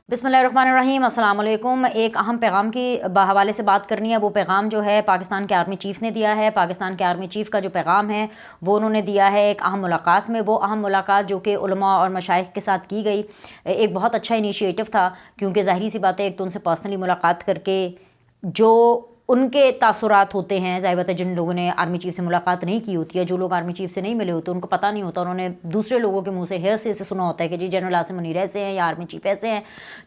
बिस्मिल्लाहिर्रहमानिर्रहीम, अस्सलाम वालेकुम। एक अहम पैगाम की हवाले से बात करनी है। वो पैगाम जो है पाकिस्तान के आर्मी चीफ़ ने दिया है। पाकिस्तान के आर्मी चीफ़ का जो पैगाम है वो उन्होंने दिया है एक अहम मुलाकात में। वो अहम मुलाकात जो कि उलमा और मशाइख के साथ की गई, एक बहुत अच्छा इनिशिएटिव था, क्योंकि ज़ाहिरी सी बात है एक तो उनसे पर्सनली मुलाकात करके जो उनके तासुरात होते हैं, ज़ाहिर बात है जिन लोगों ने आर्मी चीफ़ से मुलाकात नहीं की होती है, जो लोग आर्मी चीफ़ से नहीं मिले होते उनको पता नहीं होता, उन्होंने दूसरे लोगों के मुंह से हेयर से सुना होता है कि जी जनरल आसिम मुनीर ऐसे हैं या आर्मी चीफ़ ऐसे हैं।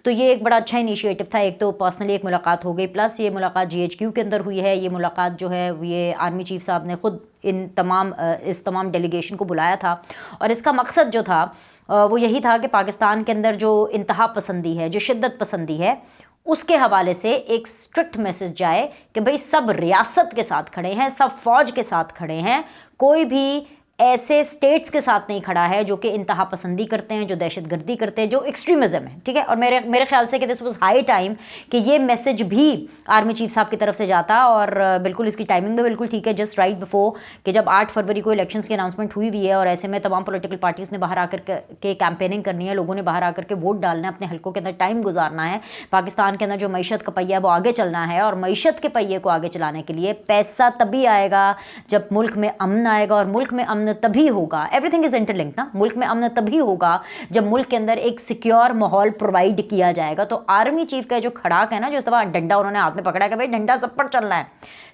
तो ये एक बड़ा अच्छा इनिशिएटिव था। एक तो पर्सनली एक मुलाकात हो गई, प्लस ये मुलाकात GHQ के अंदर हुई है। ये मुलाकात जो है ये आर्मी चीफ़ साहब ने ख़ुद इस तमाम डेलीगेशन को बुलाया था, और इसका मकसद जो था वो यही था कि पाकिस्तान के अंदर जो इंतहा पसंदी है, जो शिद्दत पसंदी है, उसके हवाले से एक स्ट्रिक्ट मैसेज जाए कि भाई सब रियासत के साथ खड़े हैं, सब फौज के साथ खड़े हैं, कोई भी ऐसे स्टेट्स के साथ नहीं खड़ा है जो कि इंतहा पसंदी करते हैं, जो दहशतगर्दी करते हैं, जो एक्सट्रीमिज़म है। ठीक है, और मेरे ख्याल से कि दिस वाज हाई टाइम कि ये मैसेज भी आर्मी चीफ साहब की तरफ से जाता, और बिल्कुल इसकी टाइमिंग भी बिल्कुल ठीक है। जस्ट राइट बिफोर कि जब 8 फरवरी को इलेक्शंस की अनाउंसमेंट हुई है, और ऐसे में तमाम पॉलिटिकल पार्टीज़ ने बाहर आकर के कैंपेनिंग करनी है, लोगों ने बाहर आकर के वोट डालना है, अपने हल्कों के अंदर टाइम गुजारना है। पाकिस्तान के अंदर जो मईशत का पहिया है वो आगे चलना है, और मईशत के पहिए को आगे चलाने के लिए पैसा तभी आएगा जब मुल्क में अमन आएगा, और मुल्क में अमन तभी होगा, एवरीथिंग इज इंटरलिंक्ड ना, मुल्क में अमन तभी होगा जब मुल्क के अंदर एक सिक्योर माहौल प्रोवाइड किया जाएगा। तो आर्मी चीफ का जो खड़ाक है ना, जो इस दफा डंडा उन्होंने हाथ में पकड़ा कि भाई डंडा सब पर चलना है,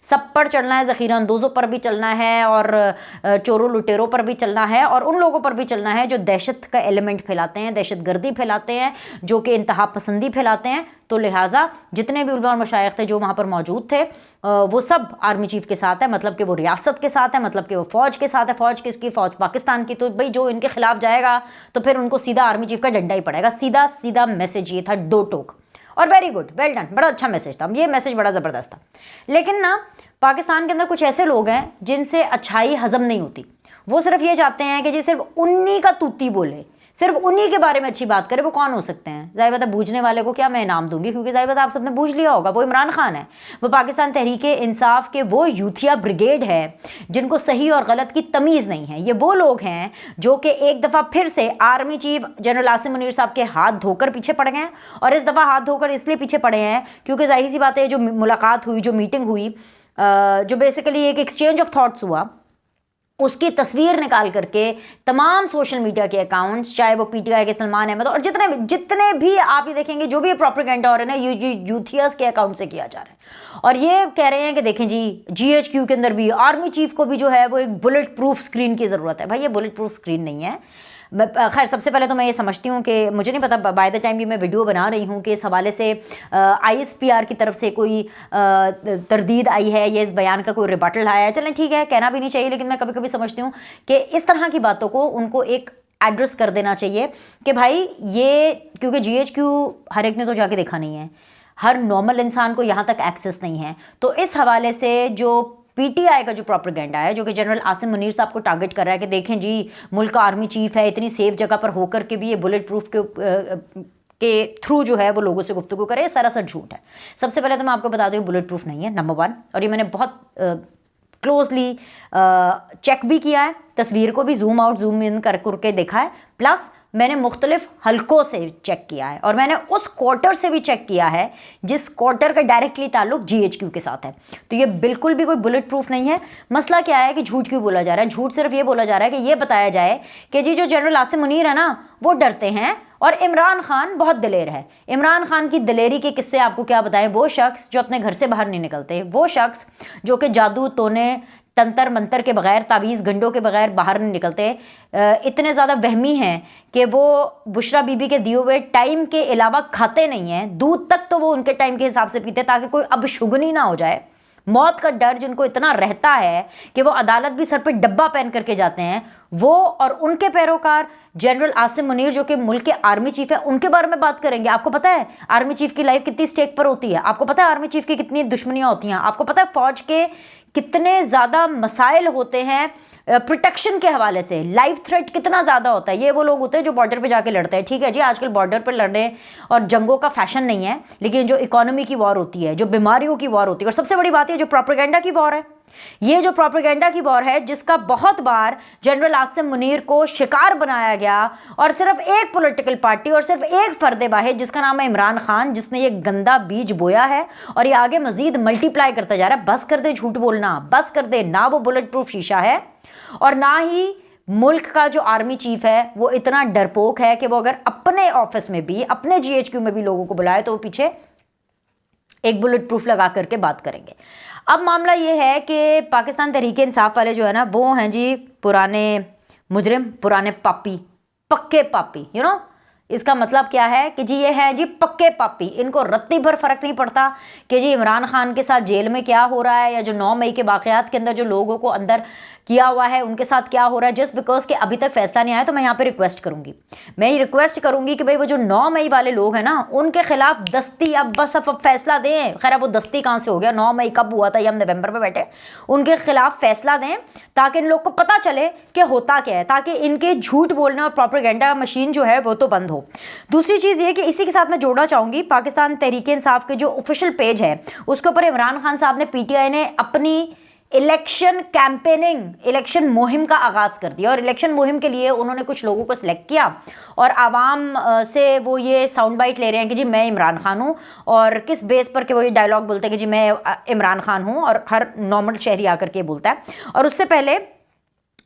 सब पर चलना है, ज़ख़ीरा अंदोज़ों पर भी चलना है, और चोरों लुटेरों पर भी चलना है, और उन लोगों पर भी चलना है जो दहशत का एलिमेंट फैलाते हैं, दहशतगर्दी फैलाते हैं, जो कि इंतहा पसंदी फैलाते हैं। तो लिहाजा जितने भी उलमा और मशाइख थे जो वहाँ पर मौजूद थे, वो सब आर्मी चीफ के साथ है, मतलब कि वो रियासत के साथ है, मतलब कि वो फ़ौज के साथ है। फ़ौज किसकी? फ़ौज पाकिस्तान की। तो भाई जो इनके खिलाफ जाएगा तो फिर उनको सीधा आर्मी चीफ का डंडा ही पड़ेगा। सीधा सीधा मैसेज ये था, दो टोक, और वेरी गुड, वेल डन, बड़ा अच्छा मैसेज था, ये मैसेज बड़ा ज़बरदस्त था। लेकिन ना पाकिस्तान के अंदर कुछ ऐसे लोग हैं जिनसे अच्छाई हजम नहीं होती। वो सिर्फ ये चाहते हैं कि जी सिर्फ उन्हीं का तूती बोले, सिर्फ उन्हीं के बारे में अच्छी बात करे। वो कौन हो सकते हैं? ज़ाहिर बात है बूझने वाले को क्या मैं इनाम दूंगी, क्योंकि ज़ाहिर बात है आप सबने बूझ लिया होगा, वो इमरान खान है। वो पाकिस्तान तहरीक इंसाफ के वो यूथिया ब्रिगेड है जिनको सही और गलत की तमीज़ नहीं है। ये वो लोग हैं जो कि एक दफ़ा फिर से army chief general Asim Munir साहब के हाथ धोकर पीछे पड़ गए हैं, और इस दफ़ा हाथ धोकर इसलिए पीछे पड़े हैं क्योंकि ज़ाहिर सी बात है जो मुलाकात हुई, जो मीटिंग हुई, जो बेसिकली एक एक्सचेंज ऑफ थाट्स हुआ, उसकी तस्वीर निकाल करके तमाम सोशल मीडिया के अकाउंट्स, चाहे वो PTI के सलमान अहमद और जितने भी आप ये देखेंगे जो भी प्रोपेगेंडा हो रहे हैं ना, यूथियस के अकाउंट से किया जा रहा है, और ये कह रहे हैं कि देखें जी GHQ के अंदर भी आर्मी चीफ को भी जो है वो एक बुलेट प्रूफ स्क्रीन की ज़रूरत है। भाई ये बुलेट प्रूफ स्क्रीन नहीं है। खैर सबसे पहले तो मैं ये समझती हूँ कि मुझे नहीं पता बाय द टाइम भी मैं वीडियो बना रही हूँ कि इस हवाले से ISPR की तरफ से कोई तरदीद आई है या इस बयान का कोई रिबटल आया है। चलें ठीक है, कहना भी नहीं चाहिए, लेकिन मैं कभी कभी समझती हूँ कि इस तरह की बातों को उनको एक एड्रेस कर देना चाहिए कि भाई ये, क्योंकि GHQ हर एक ने तो जाके देखा नहीं है, हर नॉर्मल इंसान को यहाँ तक एक्सेस नहीं है। तो इस हवाले से जो PTI का जो प्रोपेगेंडा है, जो कि जनरल आसिम मुनीर साहब को टारगेट कर रहा है कि देखें जी मुल्क का आर्मी चीफ है, इतनी सेफ जगह पर होकर के भी ये बुलेट प्रूफ के थ्रू जो है वो लोगों से गुफ्तगू करे, सरासर झूठ है। सबसे पहले तो मैं आपको बता दूँ बुलेट प्रूफ नहीं है, नंबर 1, और ये मैंने बहुत क्लोजली चेक भी किया है, तस्वीर को भी जूम आउट जूम इन करके देखा है, प्लस मैंने मुख्तलिफ हल्कों से चेक किया है, और मैंने उस क्वार्टर से भी चेक किया है जिस क्वार्टर का डायरेक्टली ताल्लुक GHQ के साथ है। तो ये बिल्कुल भी कोई बुलेट प्रूफ नहीं है। मसला क्या है कि झूठ क्यों बोला जा रहा है? झूठ सिर्फ ये बोला जा रहा है कि ये बताया जाए कि जी जो जनरल आसिम मुनीर है ना वो डरते हैं, और इमरान खान बहुत दिलेर है। इमरान खान की दिलेरी के किस्से आपको क्या बताएं? वो शख्स जो अपने घर से बाहर नहीं निकलते, वो शख्स जो कि जादू टोने तंतर मंतर के बगैर, तावीज़ गंडों के बगैर बाहर नहीं निकलते, इतने ज़्यादा वहमी हैं कि वो बुशरा बीबी के दिए हुए टाइम के अलावा खाते नहीं हैं, दूध तक तो वो उनके टाइम के हिसाब से पीते ताकि कोई अबशुगनी ना हो जाए। मौत का डर जिनको इतना रहता है कि वो अदालत भी सर पे डब्बा पहन करके जाते हैं, वो और उनके पैरोकार जनरल आसिम मुनीर जो कि मुल्क के आर्मी चीफ है, उनके बारे में बात करेंगे। आपको पता है आर्मी चीफ की लाइफ कितनी स्टेक पर होती है? आपको पता है आर्मी चीफ की कितनी दुश्मनियां होती हैं? आपको पता है फौज के कितने ज़्यादा मसाइल होते हैं प्रोटेक्शन के हवाले से? लाइफ थ्रेट कितना ज़्यादा होता है? ये वो लोग होते हैं जो बॉर्डर पे जाके लड़ते हैं। ठीक है जी, आजकल बॉर्डर पर लड़ने और जंगों का फैशन नहीं है, लेकिन जो इकोनॉमी की वॉर होती है, जो बीमारियों की वॉर होती है, और सबसे बड़ी बात है जो प्रोपेगेंडा की वॉर है, ये जो प्रोपेगेंडा की वॉर है, जिसका बहुत बार जनरल आसिम मुनीर को शिकार बनाया गया, और सिर्फ एक पॉलिटिकल पार्टी और सिर्फ एक फर्द वाहिद जिसका नाम है इमरान खान, जिसने ये गंदा बीज बोया है और ये आगे मजीद मल्टीप्लाई करता जा रहा है। बस कर दे झूठ बोलना, बस कर दे। ना वो बुलेट प्रूफ शीशा है और ना ही मुल्क का जो आर्मी चीफ है वो इतना डरपोक है कि वो अगर अपने ऑफिस में भी, अपने GHQ में भी लोगों को बुलाए तो वो पीछे एक बुलेट प्रूफ लगा करके बात करेंगे। अब मामला ये है कि पाकिस्तान तहरीक इंसाफ वाले जो है ना, वो हैं जी पुराने मुजरिम, पुराने पापी, पक्के पापी। इसका मतलब क्या है कि जी ये है जी पक्के पापी। इनको रत्ती भर फर्क नहीं पड़ता कि जी इमरान खान के साथ जेल में क्या हो रहा है, या जो 9 मई के वाक़यात के अंदर जो लोगों को अंदर किया हुआ है उनके साथ क्या हो रहा है। जस्ट बिकॉज कि अभी तक फैसला नहीं आया, तो मैं यहाँ पे रिक्वेस्ट करूंगी, मैं ये रिक्वेस्ट करूंगी कि भाई वो जो 9 मई वाले लोग हैं ना, उनके खिलाफ दस्ती अब बस अब फैसला दें। खैर वो दस्ती कहाँ से हो गया, 9 मई कब हुआ था, ये हम नवंबर में बैठे। उनके खिलाफ फैसला दें ताकि इन लोग को पता चले कि होता क्या है, ताकि इनके झूठ बोलने और प्रोपेगेंडा मशीन जो है वो तो बंद हो। दूसरी चीज़ ये कि इसी के साथ मैं जोड़ना चाहूँगी, पाकिस्तान तहरीक इंसाफ के जो ऑफिशियल पेज है उसके ऊपर इमरान खान साहब ने, PTI ने अपनी इलेक्शन कैंपेनिंग, इलेक्शन मुहिम का आगाज़ कर दिया। और इलेक्शन मुहिम के लिए उन्होंने कुछ लोगों को सिलेक्ट किया और आवाम से वो ये साउंड बाइट ले रहे हैं कि जी मैं इमरान खान हूँ, और किस बेस पर कि वो ये डायलॉग बोलते हैं कि जी मैं इमरान खान हूँ, और हर नॉर्मल शहरी आकर के बोलता है। और उससे पहले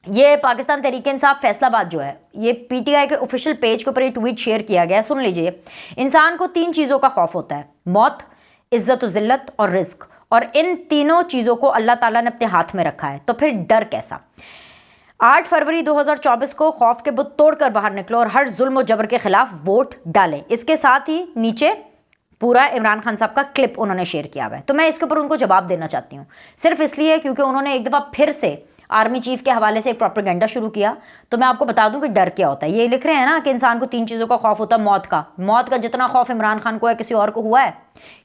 ये पाकिस्तान तहरीक इंसाफ फैसलाबाद जो है, ये PTI के ऑफिशियल पेज के ऊपर ये ट्वीट शेयर किया गया। सुन लीजिए, इंसान को 3 चीज़ों का खौफ होता है, मौत, इज्जत और जिल्लत और रिस्क, और इन तीनों चीज़ों को अल्लाह ताला ने अपने हाथ में रखा है, तो फिर डर कैसा। 8 फरवरी 2024 को खौफ के बुत तोड़कर बाहर निकलो और हर जुल्म और जबर के खिलाफ वोट डालें। इसके साथ ही नीचे पूरा इमरान खान साहब का क्लिप उन्होंने शेयर किया हुआ है। तो मैं इसके ऊपर उनको जवाब देना चाहती हूँ, सिर्फ इसलिए क्योंकि उन्होंने एक दफ़ा फिर से आर्मी चीफ के हवाले से एक प्रोपेगेंडा शुरू किया। तो मैं आपको बता दूं कि डर क्या होता है। ये लिख रहे हैं ना कि इंसान को 3 चीज़ों का खौफ होता है, मौत का जितना खौफ इमरान खान को है किसी और को हुआ है?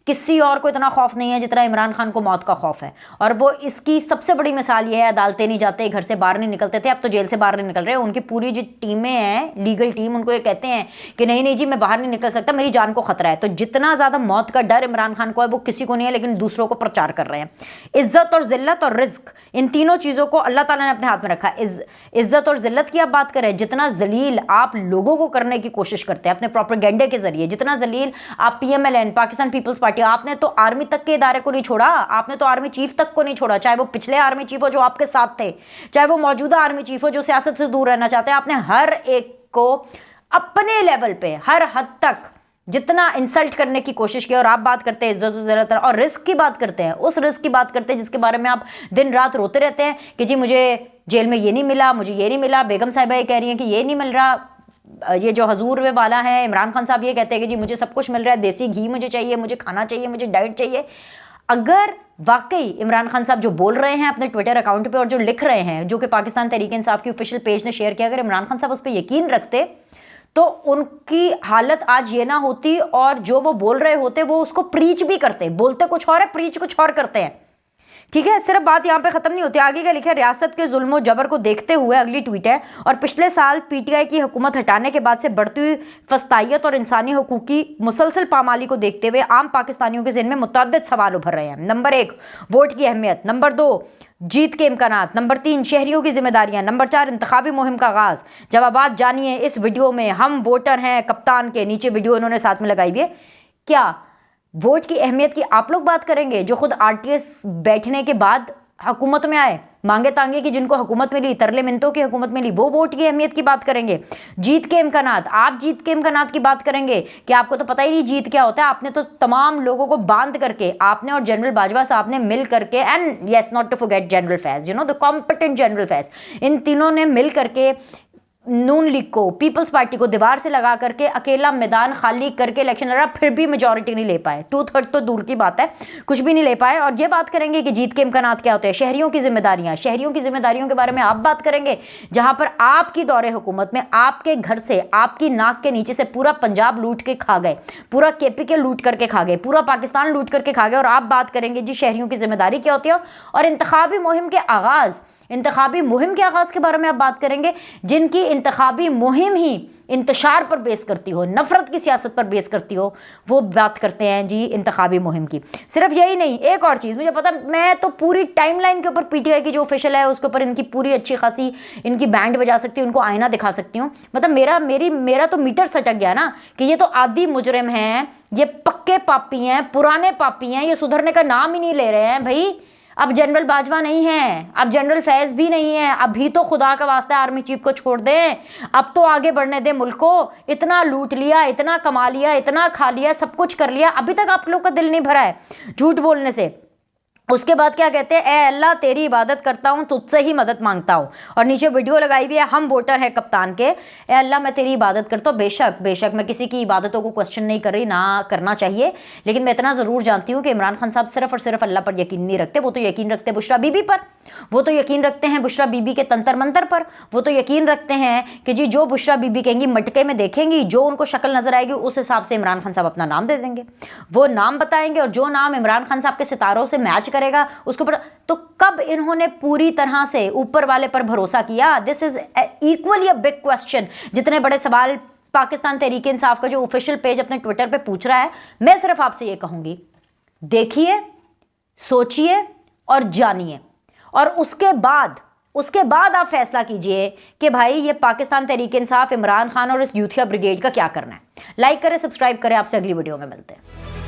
किसी और को इतना खौफ नहीं है जितना इमरान खान को मौत का खौफ है। और वो इसकी सबसे बड़ी मिसाल ये है, अदालतें नहीं जाते, घर से बाहर नहीं निकलते थे, अब तो जेल से बाहर नहीं निकल रहे। उनकी पूरी जो टीमें हैं, लीगल टीम, उनको ये कहते हैं कि नहीं नहीं जी मैं बाहर नहीं निकल सकता, मेरी जान को खतरा है। तो जितना ज़्यादा मौत का डर इमरान खान को है वो किसी को नहीं है, लेकिन दूसरों को प्रचार कर रहे हैं। इज्जत और जिल्लत और रिज्क, इन तीनों चीज़ों को अल्लाह ताला ने अपने हाथ में रखा है। इज्जत और जिल्लत की आप बात करें, जितना जलील आप लोगों को करने की कोशिश करते हैं अपने प्रोपेगेंडे के जरिए, जितना जलील आप PMLN, पाकिस्तान पीपल्स पार्टी, आपने तो आर्मी तक के इदारे को नहीं छोड़ा, आपने तो आर्मी चीफ तक को नहीं छोड़ा, चाहे वो पिछले आर्मी चीफ हो जो आपके साथ थे, चाहे वो मौजूदा आर्मी चीफ हो जो सियासत से दूर रहना चाहते हैं। आपने हर एक को अपने लेवल पे हर हद तक जितना इंसल्ट करने की कोशिश की। और आप बात करते हैं इज्जत और रिस्क की बात करते हैं, उस रिस्क की बात करते हैं जिसके बारे में आप दिन रात रोते रहते हैं कि जी मुझे जेल में ये नहीं मिला, मुझे ये नहीं मिला। बेगम साहिबा ये कह रही हैं कि ये नहीं मिल रहा। ये जो हजूर वाला है इमरान खान साहब, ये कहते हैं कि जी मुझे सब कुछ मिल रहा है, देसी घी मुझे चाहिए, मुझे खाना चाहिए, मुझे डाइट चाहिए। अगर वाकई इमरान खान साहब जो बोल रहे हैं अपने ट्विटर अकाउंट पे और जो लिख रहे हैं, जो कि पाकिस्तान तहरीक इंसाफ की ऑफिशियल पेज ने शेयर किया, अगर इमरान खान साहब उस पर यकीन रखते तो उनकी हालत आज ये ना होती, और जो वो बोल रहे होते वो उसको प्रीच भी करते। बोलते कुछ और है, प्रीच कुछ और करते हैं। ठीक है, सिर्फ बात यहाँ पे खत्म नहीं होती, आगे क्या लिखा है, रियासत के जुल्म जबर को देखते हुए, अगली ट्वीट है, और पिछले साल PTI की हुकूमत हटाने के बाद से बढ़ती हुई फस्तायत और इंसानी हकूक़ की मुसलसल पामाली को देखते हुए आम पाकिस्तानियों के ज़हन में मुतअद्दिद सवाल उभर रहे हैं। नंबर 1, वोट की अहमियत। नंबर 2, जीत के इम्कानात। नंबर 3, शहरियों की जिम्मेदारियां। नंबर 4, इंतखाबी मुहिम का आगाज़। जवाबात जानिए इस वीडियो में। हम वोटर हैं कप्तान के, नीचे वीडियो इन्होंने साथ में लगाई हुई है। क्या वोट की अहमियत की आप लोग बात करेंगे जो खुद RTS बैठने के बाद हुकूमत में आए, मांगे तांगे कि जिनको हुकूमत मिली, तरले मिनतों की हुकूमत मिली, वो वोट की अहमियत की बात करेंगे? जीत के इम्कानात, आप जीत के इम्कानात की बात करेंगे कि आपको तो पता ही नहीं जीत क्या होता है। आपने तो तमाम लोगों को बांध करके, आपने और जनरल बाजवा साहब ने मिल करके, and yes not to forget general Faiz, you know the competent general Faiz, इन तीनों ने मिल करके नून लीग को, पीपल्स पार्टी को दीवार से लगा करके अकेला मैदान खाली करके इलेक्शन लड़ा, फिर भी मेजॉरिटी नहीं ले पाए। 2/3 तो दूर की बात है, कुछ भी नहीं ले पाए। और ये बात करेंगे कि जीत के इम्कानात क्या होते हैं। शहरियों की जिम्मेदारियां, शहरियों की जिम्मेदारियों के बारे में आप बात करेंगे, जहां पर आपकी दौरे हुकूमत में आपके घर से, आपकी नाक के नीचे से पूरा पंजाब लूट के खा गए, पूरा KPK लूट करके खा गए, पूरा पाकिस्तान लूट करके खा गए। और आप बात करेंगे जी शहरियों की जिम्मेदारी क्या होती है। और इंतखाबी मुहिम के आगाज़ इंतखाबी मुहिम के आगाज़ के बारे में आप बात करेंगे, जिनकी इंतखाबी मुहिम ही इंतशार पर बेस करती हो, नफ़रत की सियासत पर बेस करती हो, वो बात करते हैं जी इंतखाबी मुहिम की। सिर्फ यही नहीं, एक और चीज़ मुझे पता, मैं तो पूरी टाइमलाइन के ऊपर पीटीआई की जो ऑफिशियल है उसके ऊपर इनकी पूरी अच्छी खासी इनकी बैंड बजा सकती हूँ, उनको आईना दिखा सकती हूँ। मतलब मेरा तो मीटर सटक गया ना कि ये तो आदि मुजरिम हैं, ये पक्के पापी हैं, पुराने पापी हैं, ये सुधरने का नाम ही नहीं ले रहे हैं भाई। अब जनरल बाजवा नहीं है, अब जनरल फैज़ भी नहीं है, अभी तो खुदा का वास्ता आर्मी चीफ को छोड़ दें, अब तो आगे बढ़ने दें मुल्क को। इतना लूट लिया, इतना कमा लिया, इतना खा लिया, सब कुछ कर लिया, अभी तक आप लोग का दिल नहीं भरा है झूठ बोलने से। उसके बाद क्या कहते हैं, ए अल्लाह तेरी इबादत करता हूँ, तुझसे ही मदद मांगता हूँ। और नीचे वीडियो लगाई हुई है, हम वोटर हैं कप्तान के, ए अल्लाह मैं तेरी इबादत करता हूँ। बेशक मैं किसी की इबादतों को क्वेश्चन नहीं कर रही, ना करना चाहिए, लेकिन मैं इतना ज़रूर जानती हूँ कि इमरान खान साहब सिर्फ और सिर्फ अल्लाह पर यकीन नहीं रखते, वो तो यकीन रखते हैं बुशरा बीबी पर, वो तो यकीन रखते हैं बुशरा बीबी के तंतर मंतर पर, वो तो यकीन रखते हैं कि जी जो बुशरा बीबी कहेंगी मटके में देखेंगी, जो उनको शक्ल नजर आएगी उस हिसाब से इमरान खान साहब अपना नाम दे देंगे, वो नाम बताएंगे और जो नाम इमरान खान साहब के सितारों से मैच करेगा उसके ऊपर। तो कब इन्होंने पूरी तरह से ऊपर वाले पर भरोसा किया? This is equally a big question. जितने बड़े सवाल पाकिस्तान तहरीक इंसाफ का जो ऑफिशियल पेज अपने ट्विटर पे पूछ रहा है, मैं सिर्फ आपसे ये कहूंगी, देखिए, सोचिए और जानिए, और उसके बाद आप फैसला कीजिए कि भाई ये पाकिस्तान तहरीक इंसाफ, इमरान खान और इस यूथिया ब्रिगेड का क्या करना है। लाइक करें, सब्सक्राइब करें, आपसे अगली वीडियो में मिलते हैं।